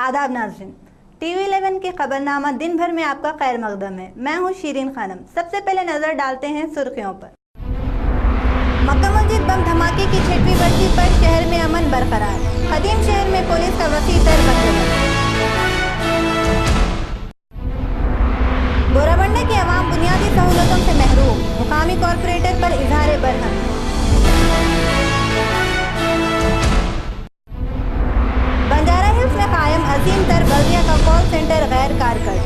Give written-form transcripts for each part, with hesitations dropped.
आदाब नाज़रीन, टीवी 11 की खबरनामा दिन भर में आपका खैर मकदम है। मैं हूं शीरीन खानम। सबसे पहले नजर डालते हैं सुर्खियों पर। मक्का मस्जिद बम धमाके की 6वीं बरसी पर शहर में अमन बरकरार। कदीम शहर में पुलिस का वसी तर बंदोबस्त। बोराबंडा के अवाम बुनियादी सहूलतों से महरूम, मुकामी कॉरपोरेटर पर इजहार बरहम। बंजारा हिल्स में कायम अजीम तर बल्दिया का कॉल सेंटर गैर कारगर।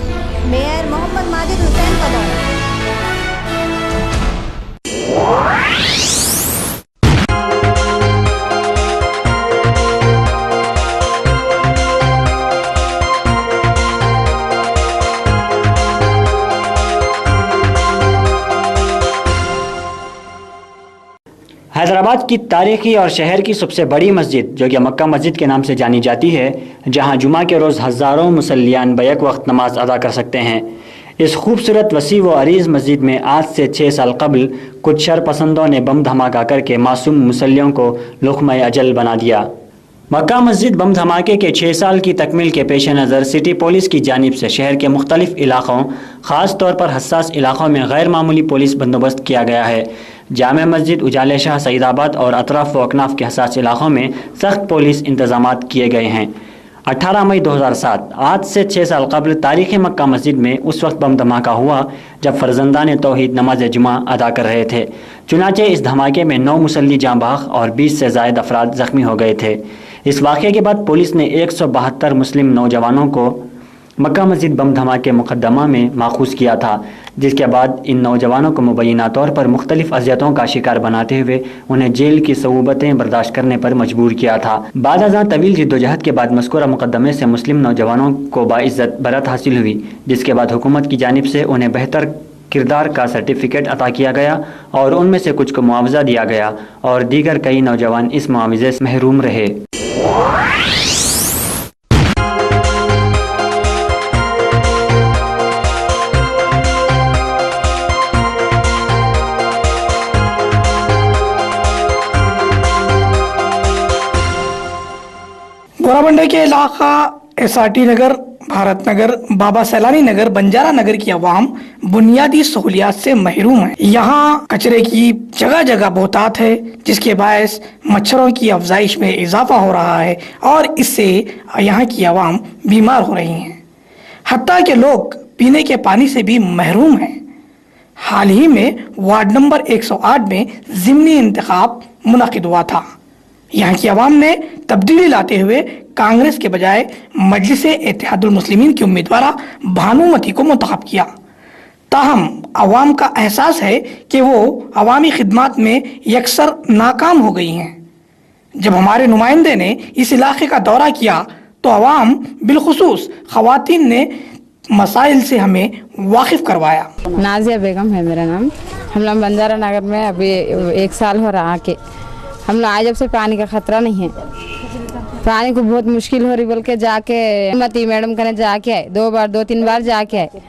मेयर मोहम्मद माजिद हुसैन का दौरा। हैदराबाद की तारीखी और शहर की सबसे बड़ी मस्जिद जो कि मक्का मस्जिद के नाम से जानी जाती है, जहां जुमा के रोज़ हज़ारों मुसल्लियान बैक वक्त नमाज अदा कर सकते हैं। इस खूबसूरत वसी व अरीज़ मस्जिद में आज से 6 साल कबल कुछ शरपसंदों ने बम धमाका करके मासूम मुसल्लियों को लुक़्मा अजल बना दिया। मक्का मस्जिद बम धमाके के 6 साल की तकमील के पेश नज़र सिटी पुलिस की जानिब से शहर के मुख्तलिफ इलाक़ों, ख़ास तौर पर हसास इलाक़ों में गैर मामूली पुलिस बंदोबस्त किया गया है। जामे मस्जिद, उजाले शाह, सईदाबाद और अतराफ व अकनाफ के हसास इलाक़ों में सख्त पुलिस इंतजामात किए गए हैं। 18 मई 2007 आज से 6 साल कबल तारीख़ी मक्का मस्जिद में उस वक्त बम धमाका हुआ जब फर्जंदान तौहीद नमाज जुमा अदा कर रहे थे। चुनाचे इस धमाके में 9 मुसल्ली जाँ बहक और 20 से ज़ायद अफराद ज़ख्मी हो गए थे। इस वाक़े के बाद पुलिस ने 172 मुस्लिम नौजवानों को मक्का मस्जिद बम धमाके मुकदमा में माखूज़ किया था, जिसके बाद इन नौजवानों को मुबैना तौर पर मुख्तलिफ अज़ियतों का शिकार बनाते हुए उन्हें जेल की सऊबतें बर्दाश्त करने पर मजबूर किया था। बाद अज़ां तवील जिद्दोजहद के बाद मज़कूरा मुकदमे से मुस्लिम नौजवानों को बाइज़्ज़त बरत हासिल हुई, जिसके बाद हुकूमत की जानिब से उन्हें बेहतर किरदार का सर्टिफिकेट अता किया गया और उनमें से कुछ को मुआवजा दिया गया और दीगर कई नौजवान इस मुआवजे से महरूम रहे। बोराबंडा के इलाका एसआरटी नगर, भारत नगर, बाबा सैलानी नगर, बंजारा नगर की आवाम बुनियादी सहूलियात से महरूम है। यहाँ कचरे की जगह जगह बहुतात है, जिसके बायस मच्छरों की अफजाइश में इजाफा हो रहा है और इससे यहाँ की आवाम बीमार हो रही हैं। हत्ता के लोग पीने के पानी से भी महरूम हैं। हाल ही में वार्ड नंबर 108 में ज़िमनी इंतखाब मुनक़िद हुआ था। यहाँ की आवाम ने तब्दीली लाते हुए कांग्रेस के बजाय मजलिस इत्तेहादुल मुस्लिमीन की उम्मीदवार भानुमती को मुंतखब किया। ताहम आवाम का एहसास है कि वो अवामी खिदमात में यकसर नाकाम हो गई हैं। जब हमारे नुमाइंदे ने इस इलाके का दौरा किया तो अवाम बिलखुसूस ख़वातीन ने मसाइल से हमें वाकिफ करवाया। नाजिया बेगम है मेरा नाम। हम लोग बंजारा नगर में अभी 1 साल हो रहा आके हम लोग आज जब से पानी का खतरा नहीं है। पानी को बहुत मुश्किल हो रही बोल के जाके मती मैडम कने जाके आए 2-3 बार जाके आए।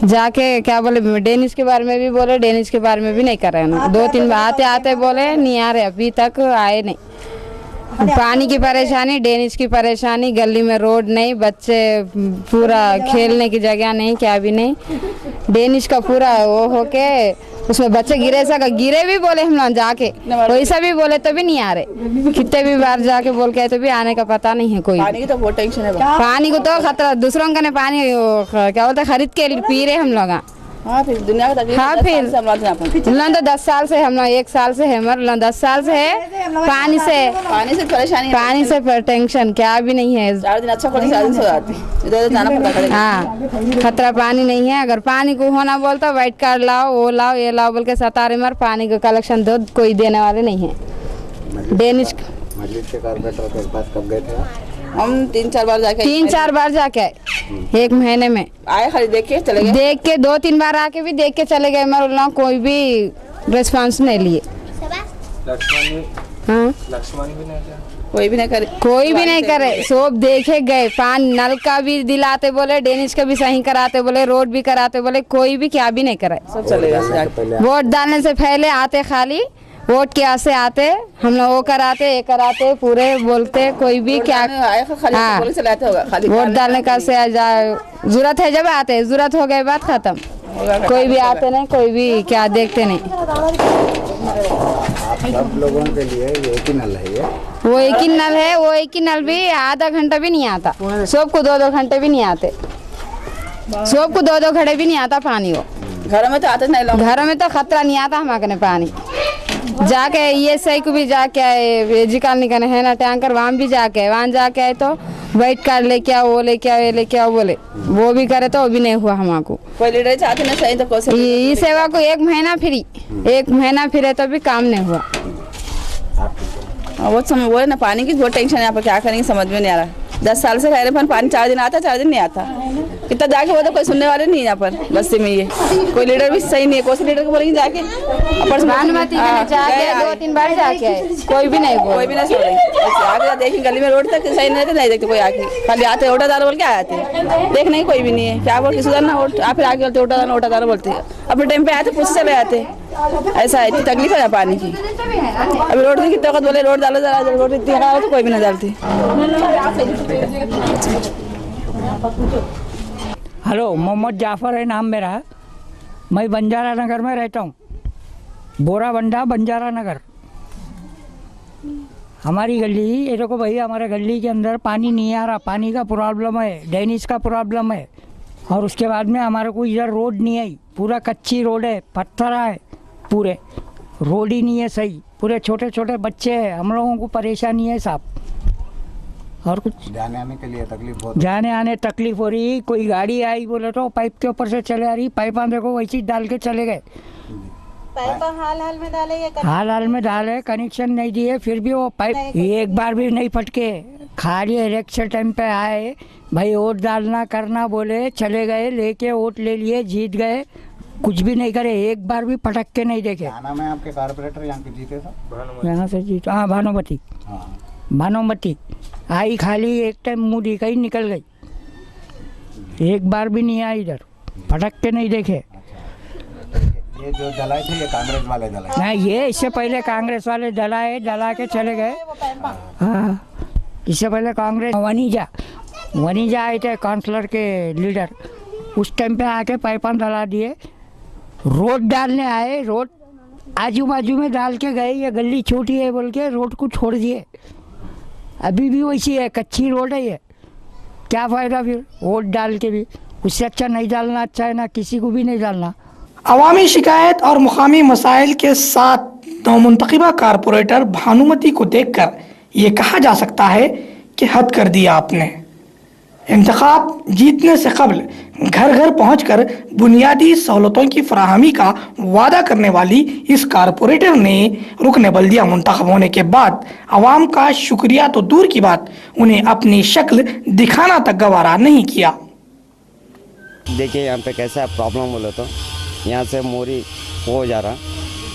जाके क्या बोले डेनिस के बारे में भी बोले, डेनिस के बारे में भी नहीं कर रहे हैं। 2-3 बार आते आते बोले नहीं आ रहे, अभी तक आए नहीं। पानी की परेशानी, डेनिस की परेशानी, गली में रोड नहीं, बच्चे पूरा खेलने की जगह नहीं, क्या भी नहीं। डेनिस का पूरा वो होके उसमें बच्चे गिरे भी बोले हम लोग जाके, वैसा भी बोले तो भी नहीं आ रहे। कितने भी बार जाके बोल के तो भी आने का पता नहीं है कोई। पानी की तो बहुत टेंशन है। पानी को तो खतरा, दूसरों का ने पानी क्या बोलते खरीद के पी रहे हम लोग। हाँ फिर दुनिया का तकलीफ। हाँ फिर हम लोग तो 10 साल से, हम लोग 1 साल से है, हमारे 10 साल से है पानी से परेशानी, पानी से टेंशन क्या भी नहीं है। 4 दिन अच्छा पड़े, 4 दिन सो जाती, इधर जाना पड़ता। हाँ खतरा पानी नहीं है। अगर पानी को होना बोलता वाइट कार्ड लाओ, वो लाओ, ये लाओ बोल के सतारे मर, पानी का कलेक्शन दो, कोई देने वाले नहीं है। डेनिश मजलिस के कारपोरेटर के पास कब गए थे? हम 3-4 बार जाके 3-4 बार जाके आए 1 महीने में। आए खाली देख के चले गए, देख के 2-3 बार आके भी देख के चले गए। मगर लोग कोई भी रिस्पांस नहीं लिए। हाँ कोई भी नहीं करे, सब देखे गए। पानी नल का भी दिलाते बोले, डेनिस का भी सही कराते बोले, रोड भी कराते बोले, कोई भी क्या भी नहीं करे। सब चले गए। वोट डालने से पहले आते खाली वोट के आसे आते हम लोग वो कराते ये कराते पूरे बोलते कोई भी क्या हाँ वोट डालने का से जरूरत है जब आते, जरूरत हो गई बात खत्म, कोई भी आते नहीं, कोई भी क्या देखते नहीं। आप सब लोगों के लिए ये एक ही नल है ये? वो एक ही नल है, वो एक ही नल भी आधा घंटा भी नहीं आता, सबको 2-2 घंटे भी नहीं आते, सबको 2-2 घंटे भी नहीं आता पानी। वो घर में तो आते नहीं लोग, घरों में तो खतरा नहीं आता हमारे पानी। जाके ये सही को भी जाके जिकाल निकालने है ना टैंकर, वहाँ भी जाके वहाँ जाके आए तो वाइट कार्ड लेके आओ, वो लेके आओ, ये लेके आओ बोले, वो भी करे तो वो भी नहीं हुआ हमारे। कोई लीडर चाहते ना सही तो कोशिश ये सेवा को 1 महीना फ्री, 1 महीना फिरे तो भी काम नहीं हुआ। वो है ना पानी की बहुत टेंशन है यहाँ पर, क्या करेंगे समझ में नहीं आ रहा। 10 साल से रह रहे पर पानी 4 दिन आता, 4 दिन नहीं आता। कितना जाके वो तो कोई सुनने वाले नहीं यहाँ पर बस्ती में, ये कोई लीडर भी सही नहीं है। कौन से लीडर को बोलेंगे जाके भानुमती में जाके 2-3 बार जाके आए, कोई भी नहीं बोल, कोई भी नहीं सुन रहे। आगे देखी गली में रोड तक सही नहीं, नहीं देखते कोई आके, खाली आते ओटा दार बोल के आते, देखने की कोई भी नहीं है। क्या बोल के सुधरना वोट, आप फिर आगे बोलते ओटा दार बोलते, अपने टाइम पे आते पूछ चले आते। ऐसा है, इतनी तकलीफ है पानी की। अभी रोड की कितना वक्त बोले रोड डालो जरा, रोड इतनी खराब है तो कोई भी नहीं डालती। हेलो, मोहम्मद जाफ़र है नाम मेरा, मैं बंजारा नगर में रहता हूँ, बोराबंडा बंजारा नगर। हमारी गली ये देखो भैया, हमारे गली के अंदर पानी नहीं आ रहा, पानी का प्रॉब्लम है, ड्रेनेज का प्रॉब्लम है। और उसके बाद में हमारे को इधर रोड नहीं आई, पूरा कच्ची रोड है, पत्थर है पूरे, रोड ही नहीं है सही, पूरे छोटे छोटे बच्चे हैं, हम लोगों को परेशानी है साहब। और कुछ जाने आने के लिए तकलीफ बहुत, जाने आने तकलीफ हो रही। कोई गाड़ी आई बोले तो पाइप के ऊपर से चले आ रही, पाइपा देखो वैसे ही डाल के चले गए, पाइप हाल में डाले ये हाल में डाले, कनेक्शन नहीं दिए, फिर भी वो पाइप एक बार भी नहीं फटके। खाली इलेक्शन टाइम पे आए भाई वोट डालना करना बोले, चले गए, लेके वोट ले लिए, जीत गए, कुछ भी नहीं करे, एक बार भी पटक के नहीं देखे। क्या नाम है आपके कारपोरेटर यहाँ के जीते सब? यहाँ से जीत, हाँ भानुमती, भानुमती आई, खाली एक टाइम मुँह दिखाई निकल गई, एक बार भी नहीं आई इधर, पटक के नहीं देखे। ये जो जलाए थे ये कांग्रेस वाले जलाए? नहीं, ये इससे पहले कांग्रेस वाले जला के चले गए। हाँ, इससे पहले कांग्रेस वनीजा आए थे काउंसलर के लीडर, उस टाइम पे आके पाइपान डला दिए, रोड डालने आए, रोड आजू बाजू में डाल के गए, ये गली छोटी है बोल के रोड को छोड़ दिए, अभी भी वैसी है, कच्ची रोड है ये, क्या फ़ायदा फिर वोट डाल के भी। उससे अच्छा नहीं डालना अच्छा है ना, किसी को भी नहीं डालना। अवामी शिकायत और मुकामी मसाइल के साथ नौमुंतखबा कारपोरेटर भानुमती को देखकर ये कहा जा सकता है कि हद कर दिया आपने। इंतखाब जीतने से कबल घर घर पहुंचकर बुनियादी सहूलतों की फराहमी का वादा करने वाली इस कारपोरेटर ने रुकन बल्दिया मुंतखब होने के बाद अवाम का शुक्रिया तो दूर की बात, उन्हें अपनी शक्ल दिखाना तक गवारा नहीं किया। देखिए यहाँ पे कैसा प्रॉब्लम बोले तो यहाँ से मोरी हो जा रहा,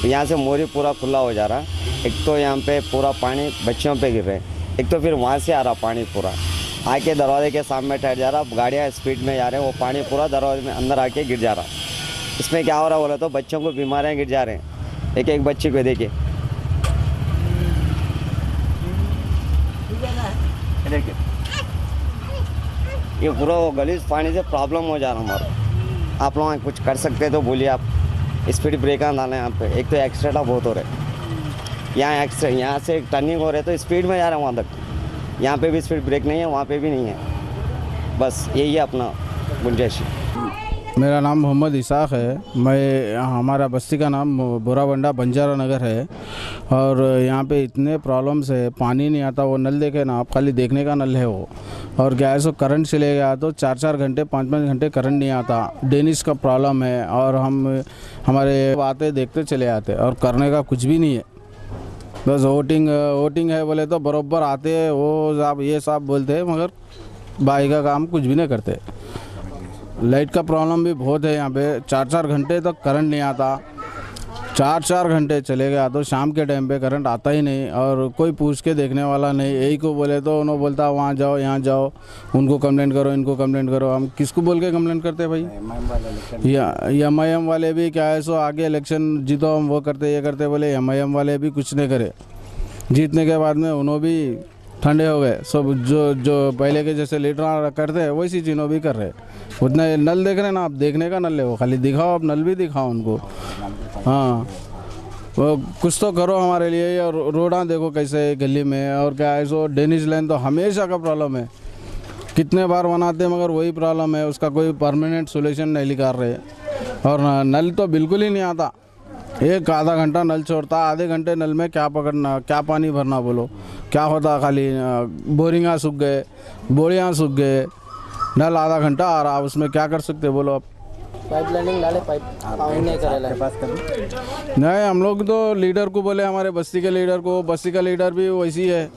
यहाँ से मोरी पूरा खुला हो जा रहा। एक तो यहाँ पे पूरा पानी बच्चों पे गिर रहे, एक तो फिर वहाँ से आ रहा पानी पूरा आके दरवाजे के सामने ठहर जा रहा, गाड़ियाँ स्पीड में जा रहे हैं, वो पानी पूरा दरवाजे में अंदर आके गिर जा रहा। इसमें क्या हो रहा बोले तो बच्चों को बीमारियाँ गिर जा रहे हैं, एक एक बच्चे को देखिए, ये पूरा वो गलीज पानी से प्रॉब्लम हो जा रहा हमारा। आप लोग कुछ कर सकते हैं तो बोलिए। आप स्पीड ब्रेकर डालें यहाँ पे, एक तो एक्सीडेंट बहुत हो रहे, यहाँ से टर्निंग हो रहे तो स्पीड में जा रहे हैं वहाँ तक, यहाँ पे भी स्पीड ब्रेक नहीं है, वहाँ पे भी नहीं है, बस यही है अपना गुंजाइश। मेरा नाम मोहम्मद इसाक है, मैं हमारा बस्ती का नाम बोराबंडा बंजारा नगर है, और यहाँ पे इतने प्रॉब्लम्स है, पानी नहीं आता, वो नल देखे ना आप, खाली देखने का नल है वो, और गैस और करंट चले गया तो 4-4 घंटे 5-5 घंटे करंट नहीं आता, ड्रेनेज का प्रॉब्लम है, और हम हमारे बातें देखते चले आते और करने का कुछ भी नहीं है। बस वोटिंग है बोले तो बराबर आते हैं, वो साहब ये साहब बोलते हैं, मगर बाई का काम कुछ भी नहीं करते। लाइट का प्रॉब्लम भी बहुत है यहाँ पे, 4-4 घंटे तक करंट नहीं आता, 4-4 घंटे चले गया, तो शाम के टाइम पे करंट आता ही नहीं और कोई पूछ के देखने वाला नहीं। यही को बोले तो उन्होंने बोलता वहाँ जाओ यहाँ जाओ, उनको कंप्लेंट करो इनको कंप्लेंट करो। हम किसको बोल के कंप्लेंट करते भाई? MIM वाले भी क्या है सो आगे इलेक्शन जीतो हम वो करते ये करते, बोले MIM वाले भी कुछ नहीं करे। जीतने के बाद में उन्होंने भी ठंडे हो गए। सब जो पहले के जैसे लीडर करते हैं वैसी चीज़ों भी कर रहे। उतना नल देख रहे हैं ना आप, देखने का नल है वो, खाली दिखाओ आप, नल भी दिखाओ उनको। हाँ वो कुछ तो करो हमारे लिए। और रोडां देखो कैसे है गली में, और क्या है सो ड्रेनेज लाइन तो हमेशा का प्रॉब्लम है। कितने बार बनाते हैं मगर वही प्रॉब्लम है, उसका कोई परमानेंट सोल्यूशन नहीं निकाल रहे। और नल तो बिल्कुल ही नहीं आता। एक आधा घंटा नल छोड़ता, आधे घंटे नल में क्या पकड़ना क्या पानी भरना, बोलो क्या होता? खाली बोरिंगा सूख गए, बोरियाँ सूख गए, नल आधा घंटा आ रहा, उसमें क्या कर सकते बोलो आप? पाइप लाइनिंग डाले, पाइप नहीं करे पास कभी नहीं। हम लोग तो लीडर को बोले, हमारे बस्ती के लीडर को, बस्ती का लीडर भी वैसी है,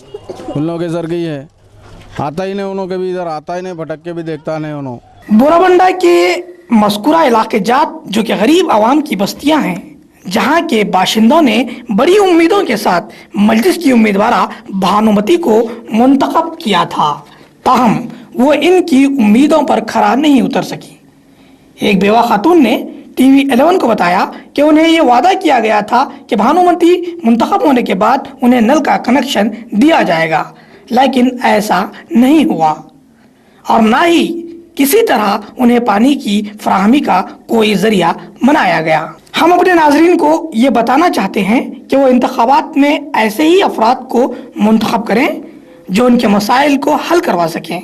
उन लोगों के सर गई है, आता ही नहीं उन्होंने, कभी इधर आता ही नहीं, भटक के भी देखता नहीं उन्होंने। बोराबंडा के मस्कुरा इलाके जात जो कि गरीब आवाम की बस्तियां हैं, जहां के बाशिंदों ने बड़ी उम्मीदों के साथ मजलिस की उम्मीदवारा भानुमति को मुंतखब किया था, ताहम वो इनकी उम्मीदों पर खरा नहीं उतर सकी। एक बेवा खातून ने TV 11 को बताया कि उन्हें ये वादा किया गया था कि भानुमति मुंतखब होने के बाद उन्हें नल का कनेक्शन दिया जाएगा, लेकिन ऐसा नहीं हुआ और ना ही किसी तरह उन्हें पानी की फराहमी का कोई जरिया बनाया गया। हम अपने नाजरीन को ये बताना चाहते हैं कि वो इंतखाबात में ऐसे ही अफराद को मुंतखब करें जो उनके मसाइल को हल करवा सकें।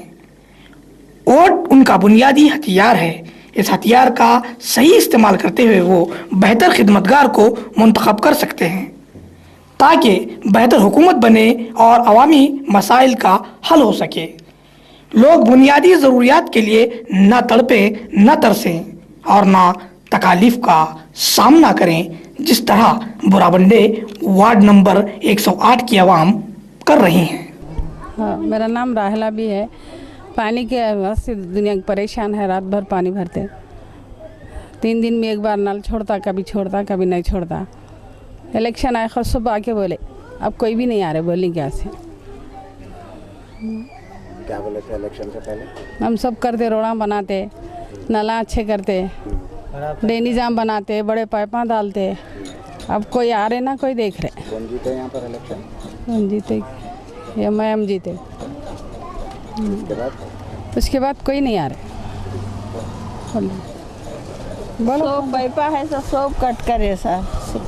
वोट उनका बुनियादी हथियार है। इस हथियार का सही इस्तेमाल करते हुए वो बेहतर खिदमतगार को मुंतखब कर सकते हैं ताकि बेहतर हुकूमत बने और अवामी मसाइल का हल हो सके। लोग बुनियादी ज़रूरियात के लिए न तड़पे न तरसें और न तकालीफ का सामना करें, जिस तरह बुराबंडे वार्ड नंबर 108 की आवाम कर रही हैं। हाँ, मेरा नाम राहला भी है। पानी के वास्ते दुनिया परेशान है, रात भर पानी भरते, 3 दिन में एक बार नल छोड़ता, कभी नहीं छोड़ता। इलेक्शन आए, खुद सुबह आके बोले अब कोई भी नहीं आ रहे, बोली क्या से? क्या बोले थे इलेक्शन से पहले? हम सब करते, रोड़ा बनाते, नाला अच्छे करते, ड्रेनेज जाम बनाते, बड़े पाइपा डालते। अब कोई आ रहे ना कोई देख रहे। कौन जीते यहाँ पर इलेक्शन? कौन जीते? MIM जीते। उसके बाद कोई नहीं आ रहे। सोप पाइपा है सर, सोप कट करे सर,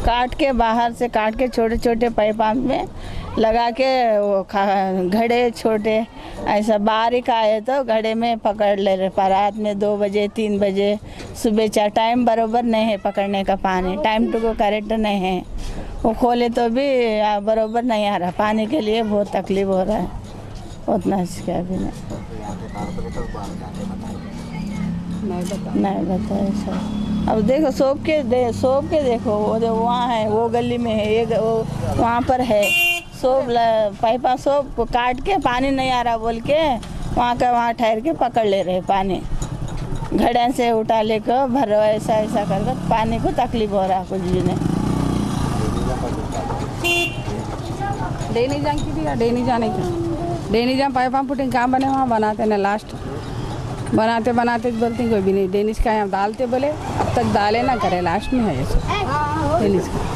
काट के बाहर से काट के छोटे छोटे पाइपा में लगा के वो घड़े छोटे ऐसा बारीक आए तो घड़े में पकड़ ले रहे। रात में 2 बजे 3 बजे सुबह 4 टाइम बरोबर नहीं है पकड़ने का पानी, टाइम टू को करेक्ट नहीं है। वो खोले तो भी बरोबर नहीं आ रहा, पानी के लिए बहुत तकलीफ हो रहा है। उतना इसका भी नहीं बताया सर। अब देखो सोप के देखो, वो वहाँ है, वो गली में है, एक वो वहाँ पर है सोप पाइपा, सोप काट के पानी नहीं आ रहा बोल के वहाँ ठहर के पकड़ ले रहे पानी, घड़े से उठा लेकर भर, ऐसा कर पानी को तकलीफ हो रहा, कुछ भी नहीं। डेनी जाम पाइपा पुटिंग कहाँ बने वहाँ बनाते ना, लास्ट बनाते बोलते कोई भी नहीं। डेनिस का यहाँ डालते बोले अब तक डाले ना करे, लास्ट में है ऐसा डेनिस का।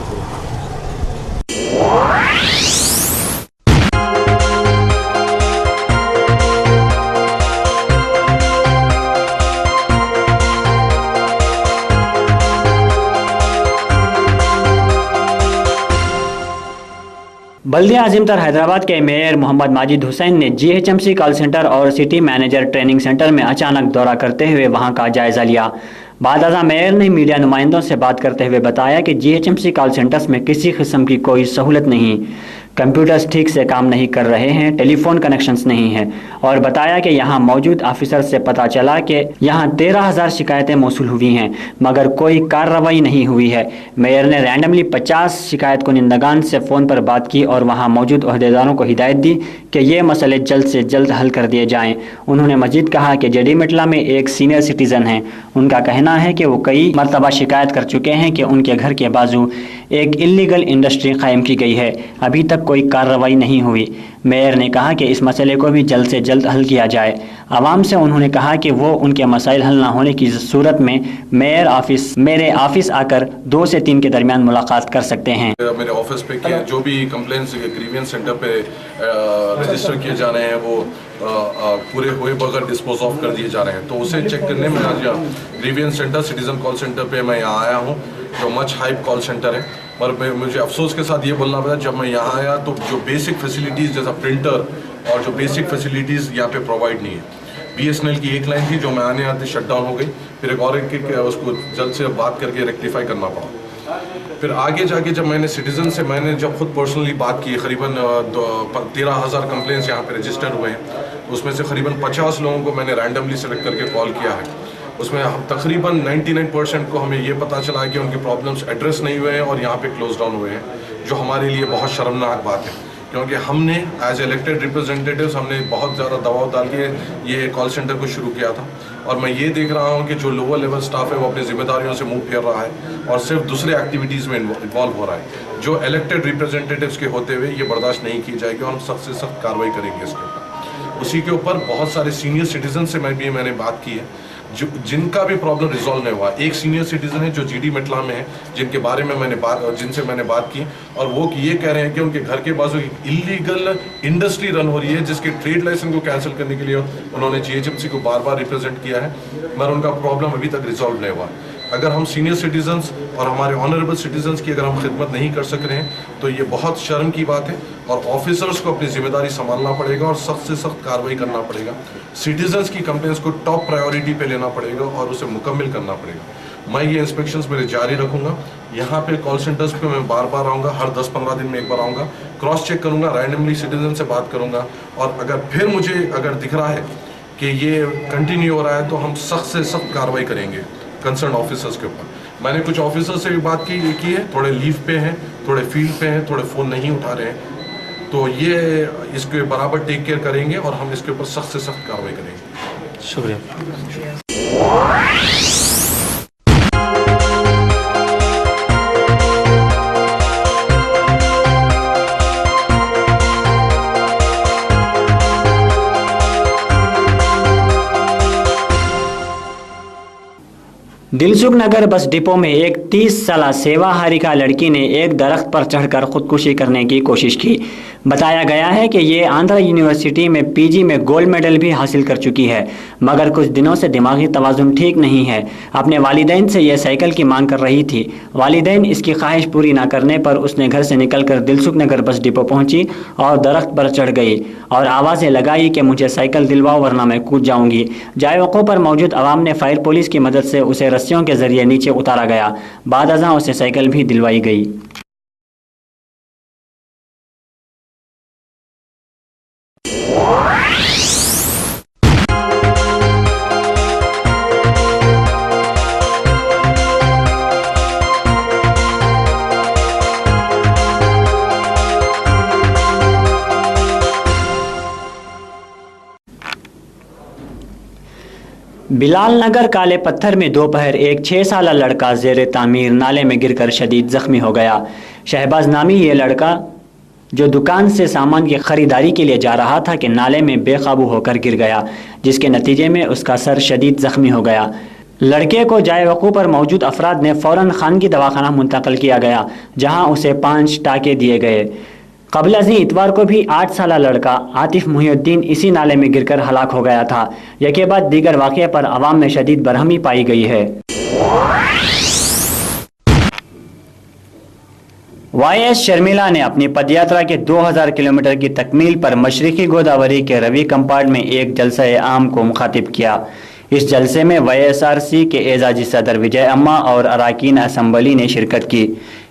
बल्दिया अजीमतर हैदराबाद के मेयर मोहम्मद माजिद हुसैन ने GHMC कॉल सेंटर और सिटी मैनेजर ट्रेनिंग सेंटर में अचानक दौरा करते हुए वहां का जायजा लिया। बाद अज़ा मेयर ने मीडिया नुमाइंदों से बात करते हुए बताया कि GHMC कॉल सेंटर्स में किसी किस्म की कोई सहूलत नहीं, कंप्यूटर्स ठीक से काम नहीं कर रहे हैं, टेलीफोन कनेक्शंस नहीं हैं और बताया कि यहाँ मौजूद ऑफिसर से पता चला कि यहाँ 13,000 शिकायतें मौसूल हुई हैं मगर कोई कार्रवाई नहीं हुई है। मेयर ने रैंडमली 50 शिकायत कुनिंदगान से फ़ोन पर बात की और वहाँ मौजूद अहदेदारों को हिदायत दी कि ये मसले जल्द से जल्द हल कर दिए जाएँ। उन्होंने मजीद कहा कि जडीमिटला में एक सीनियर सिटीज़न हैं, उनका कहना है कि वो कई मरतबा शिकायत कर चुके हैं कि उनके घर के बाजू एक इल्लीगल इंडस्ट्री कायम की गई है, अभी तक कोई कार्रवाई नहीं हुई। मेयर ने कहा कि इस मसले को भी जल्द से जल्द हल किया जाए। आवाम से उन्होंने कहा कि वो उनके मसाइल हल ना होने की सूरत में मेरे ऑफिस आकर 2 से 3 के दरमियान मुलाकात कर सकते हैं। मेरे ऑफिस पे के जो भी कंप्लेंट्स ग्रीवियंस सेंटर पे रजिस्टर किए जा रहे हैं वो पूरे हुए बगैर डिस्पोज ऑफ कर दिए जा रहे हैं, तो उसे चेक करने में आज grievance centre citizen call centre पे मैं यहाँ आया हूँ, जो मच हाइप कॉल सेंटर है। पर मुझे अफसोस के साथ ये बोलना पड़ा, जब मैं यहाँ आया तो जो बेसिक फैसिलिटीज़ जैसा प्रिंटर और जो बेसिक फैसिलिटीज़ यहाँ पे प्रोवाइड नहीं है। BSNL की एक लाइन थी जो मैं आने आते शट डाउन हो गई, फिर एक और उसको जल्द से बात करके रेक्टिफाई करना पड़ा। फिर आगे जाके जब मैंने सिटीजन से जब खुद पर्सनली बात की, करीबन 13,000 कंप्लेंट्स यहाँ पे रजिस्टर हुए हैं, उसमें से करीबन 50 लोगों को मैंने रैंडमली सेलेक्ट करके कॉल किया है। उसमें हम तकरीबन 99% को हमें ये पता चला कि उनके प्रॉब्लम्स एड्रेस नहीं हुए हैं और यहाँ पे क्लोज डाउन हुए हैं, जो हमारे लिए बहुत शर्मनाक बात है, क्योंकि हमने एज इलेक्टेड रिप्रेजेंटेटिव्स हमने बहुत ज़्यादा दबाव डाल के ये कॉल सेंटर को शुरू किया था। और मैं ये देख रहा हूँ कि जो लोअर लेवल स्टाफ है वो अपनी जिम्मेदारियों से मुंह फेर रहा है और सिर्फ दूसरे एक्टिविटीज़ में इन्वॉल्व हो रहा है, जो इलेक्टेड रिप्रेजेंटेटिव्स के होते हुए ये बर्दाश्त नहीं की जाएगी और हम सख्त से सख्त कार्रवाई करेंगे इसके ऊपर। उसी के ऊपर बहुत सारे सीनियर सिटीजन से मैंने बात की है जिनका भी प्रॉब्लम रिजॉल्व नहीं हुआ। एक सीनियर सिटीजन है जो जडीमिटला में है, जिनके बारे में जिनसे मैंने बात की और वो ये कह रहे हैं कि उनके घर के बाजू इलीगल इंडस्ट्री रन हो रही है, जिसके ट्रेड लाइसेंस को कैंसिल करने के लिए उन्होंने GHMC को बार रिप्रेजेंट किया है, मगर उनका प्रॉब्लम अभी तक रिजॉल्व नहीं हुआ। अगर हम सीनियर सिटीजन्स और हमारे ऑनरेबल सिटीजन्स की अगर हम खिदमत नहीं कर सक रहे हैं तो ये बहुत शर्म की बात है और ऑफिसर्स को अपनी जिम्मेदारी संभालना पड़ेगा और सख्त से सख्त कार्रवाई करना पड़ेगा। सिटीजन्स की कंप्लेंट्स को टॉप प्रायोरिटी पे लेना पड़ेगा और उसे मुकम्मल करना पड़ेगा। मैं ये इंस्पेक्शंस मेरे जारी रखूँगा। यहाँ पे कॉल सेंटर्स पे मैं बार आऊँगा, हर 10-15 दिन में एक बार आऊँगा, क्रॉस चेक करूँगा, रैंडमली सिटीजन से बात करूँगा और अगर दिख रहा है कि ये कंटिन्यू हो रहा है तो हम सख्त से सख्त कार्रवाई करेंगे कंसर्न ऑफिसर्स के ऊपर। मैंने कुछ ऑफिसर्स से भी बात की है, थोड़े लीव पे हैं, थोड़े फील्ड पे हैं, थोड़े फ़ोन नहीं उठा रहे हैं, तो ये इसके बराबर टेक केयर करेंगे और हम इसके ऊपर सख्त से सख्त कार्रवाई करेंगे। शुक्रिया। दिलसुख नगर बस डिपो में एक 30 साला सेवाहारिका लड़की ने एक दरख्त पर चढ़कर खुदकुशी करने की कोशिश की। बताया गया है कि ये आंध्रा यूनिवर्सिटी में PG में गोल्ड मेडल भी हासिल कर चुकी है, मगर कुछ दिनों से दिमागी तवाज़ुन ठीक नहीं है। अपने वालिदैन से यह साइकिल की मांग कर रही थी। वालिदैन इसकी ख्वाहिश पूरी ना करने पर उसने घर से निकलकर दिलसुख नगर बस डिपो पहुंची और दरख्त पर चढ़ गई और आवाज़ें लगाई कि मुझे साइकिल दिलवाओ वरना मैं कूद जाऊंगी। जायवक़ों पर मौजूद आवाम ने फायर पुलिस की मदद से उसे रस्सियों के जरिए नीचे उतारा गया। बाद अज़ां उसे साइकिल भी दिलवाई गई। बिलाल नगर काले पत्थर में दोपहर एक 6 साला लड़का ज़ेर तामीर नाले में गिरकर शदीद जख्मी हो गया। शहबाज नामी ये लड़का जो दुकान से सामान की खरीदारी के लिए जा रहा था कि नाले में बेकाबू होकर गिर गया, जिसके नतीजे में उसका सर शदीद जख्मी हो गया। लड़के को जाए वक़ू पर मौजूद अफराद ने फ़ौरन खानगी दवाखाना मुंतकिल किया गया, जहां उसे 5 टाके दिए गए। कबल अज़ीं इतवार को भी 8 साला लड़का आतिफ मुहिउद्दीन इसी नाले में गिरकर हलाक हो गया था। यके बाद दीगर वाक़े पर अवाम में शदीद बरहमी पाई गई है। YS शर्मिला ने अपनी पदयात्रा के 2000 किलोमीटर की तकमील पर मशरक़ी गोदावरी के रवि कंपार्ट में एक जलसा आम को मुखातिब किया। इस जलसे में YSRC के एजाजी सदर विजय अम्मा और अरकान असम्बली ने शिरकत की।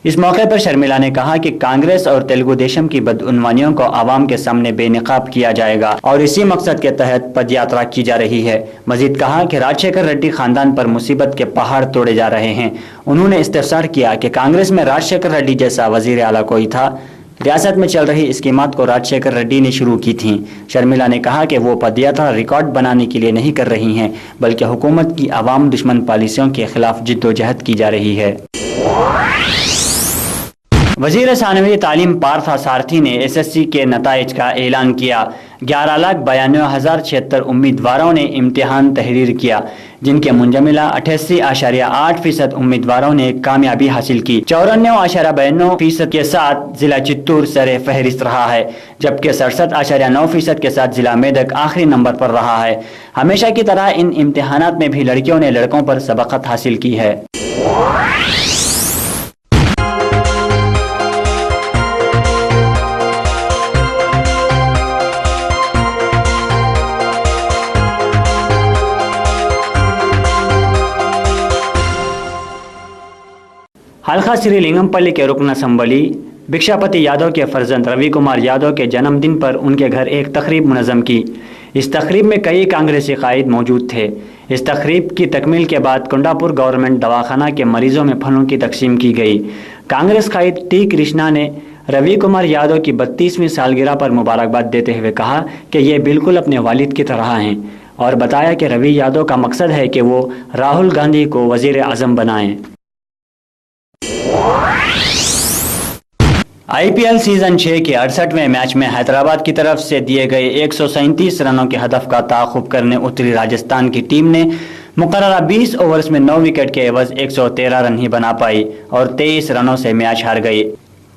इस मौके पर शर्मिला ने कहा कि कांग्रेस और तेलुगु देशम की बदउनवानियों को आवाम के सामने बेनकाब किया जाएगा और इसी मकसद के तहत पदयात्रा की जा रही है। मजीद कहा कि राजशेखर रेड्डी खानदान पर मुसीबत के पहाड़ तोड़े जा रहे हैं। उन्होंने इस्तिफसार किया कि कांग्रेस में राजशेखर रेड्डी जैसा वजीर आला कोई था। रियासत में चल रही स्कीमात को राजशेखर रेड्डी ने शुरू की थी। शर्मिला ने कहा कि वो पदयात्रा रिकॉर्ड बनाने के लिए नहीं कर रही हैं, बल्कि हुकूमत की आवाम दुश्मन पॉलिसियों के खिलाफ जिद्दोजहद की जा रही है। वजीर सानवी तालीम पार्थ सारथी ने SSC के नताइज का ऐलान किया। 11,92,076 उम्मीदवारों ने इम्तिहान तहरीर किया, जिनके मुंजमिला 88.8% उम्मीदवारों ने कामयाबी हासिल की। 94.92% के साथ जिला चित्तूर सरे फहरिस्त रहा है, जबकि 67.9% के साथ जिला मेदक आखिरी नंबर पर रहा है। हमेशा की तरह इन इम्तिहानात में भी लड़कियों ने लड़कों पर सबकत हासिल की है। हल्का श्रीलिंगमपल्ली के रुकन असम्बली भिक्षापति यादव के फर्जंद रवि कुमार यादव के जन्मदिन पर उनके घर एक तकरीब मुनज़्ज़म की। इस तकरीब में कई कांग्रेसी कायद मौजूद थे। इस तकरीब की तकमील के बाद कुंडापुर गवर्नमेंट दवाखाना के मरीजों में फलों की तकसीम की गई। कांग्रेस कायद टी कृष्णा ने रवि कुमार यादव की 32वीं सालगिरह पर मुबारकबाद देते हुए कहा कि ये बिल्कुल अपने वालिद की तरह हैं और बताया कि रवि यादव का मकसद है कि वो राहुल गांधी को वजीर आज़म बनाएं। IPL सीजन 6 के 68वें मैच में हैदराबाद की तरफ से दिए गए 137 रनों के हदफ का ताक़ुब करने उतरी राजस्थान की टीम ने मुकर्ररा 20 ओवर्स में 9 विकेट के एवज 113 रन ही बना पाई और 23 रनों से मैच हार गई।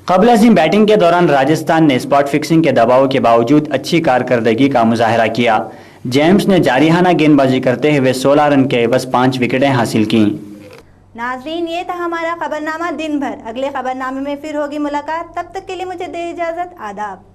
क़ब्ल अज़ीम बैटिंग के दौरान राजस्थान ने स्पॉट फिक्सिंग के दबाव के बावजूद अच्छी कारकर्दगी का मुजाहरा किया। जेम्स ने जारिहाना गेंदबाजी करते हुए 16 रन के एवज 5 विकेटें हासिल की। नाज़रीन, ये था हमारा खबरनामा दिन भर। अगले खबरनामे में फिर होगी मुलाकात। तब तक के लिए मुझे दे इजाज़त। आदाब।